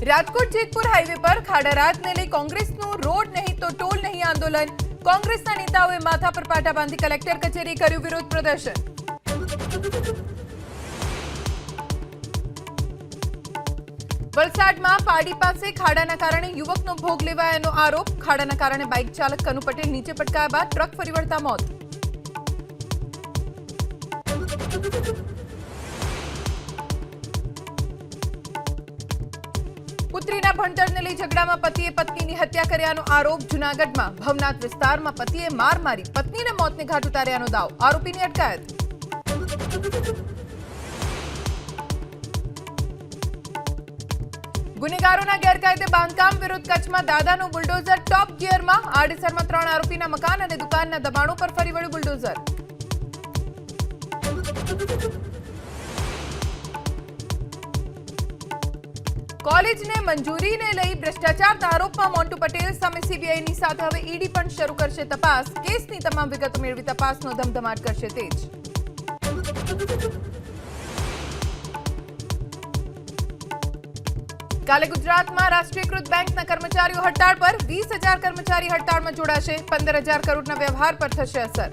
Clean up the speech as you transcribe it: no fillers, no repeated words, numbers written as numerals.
Rajkot Jetpur highway પર ખાડા રાતને લઈ કોંગ્રેસનું રોડ નહીં તો ટોલ નહીં આંદોલન। કોંગ્રેસના નેતાઓએ માથા પર પાટા બાંધી કલેક્ટર કચેરી કર્યું વિરોધ પ્રદર્શન। વલસાડમાં પાડી પાસે ખાડાના કારણે યુવકનો ભોગ લેવાયાનો આરોપ। ખાડાના કારણે બાઇક ચાલક કનુ પટેલ નીચે પટકાયા બાદ ટ્રક ફરી વળતા મોત। પુત્રીના ભણતરને લઈ ઝઘડામાં પતિએ પત્નીની હત્યા કર્યાનો આરોપ। જૂનાગઢમાં ભવનાથ વિસ્તારમાં પતિએ માર મારી પત્નીને મોતને ઘાટ ઉતાર્યાનો દાવ। આરોપીની અટકાયત। ગુનેગારોના ગેરકાયદે બાંધકામ વિરુદ્ધ કચ્છમાં દાદાનું બુલડોઝર ટોપ ગિયરમાં। આડેસરમાં 3 આરોપીના મકાન અને દુકાનના દબાણો પર ફરી વળ્યું બુલડોઝર। કોલેજને મંજૂરીને લઈ ભ્રષ્ટાચારના આરોપમાં મોન્ટુ પટેલ સામે સીબીઆઈની સાથે હવે ઈડી પણ શરૂ કરશે તપાસ। કેસની તમામ વિગતો મેળવી તપાસનો ધમધમાટ કરશે તેજ। કાલે ગુજરાતમાં રાષ્ટ્રીયકૃત બેંકના કર્મચારીઓ હડતાળ પર। 20,000 કર્મચારી હડતાળમાં જોડાશે। 15,000 કરોડના વ્યવહાર પર થશે અસર।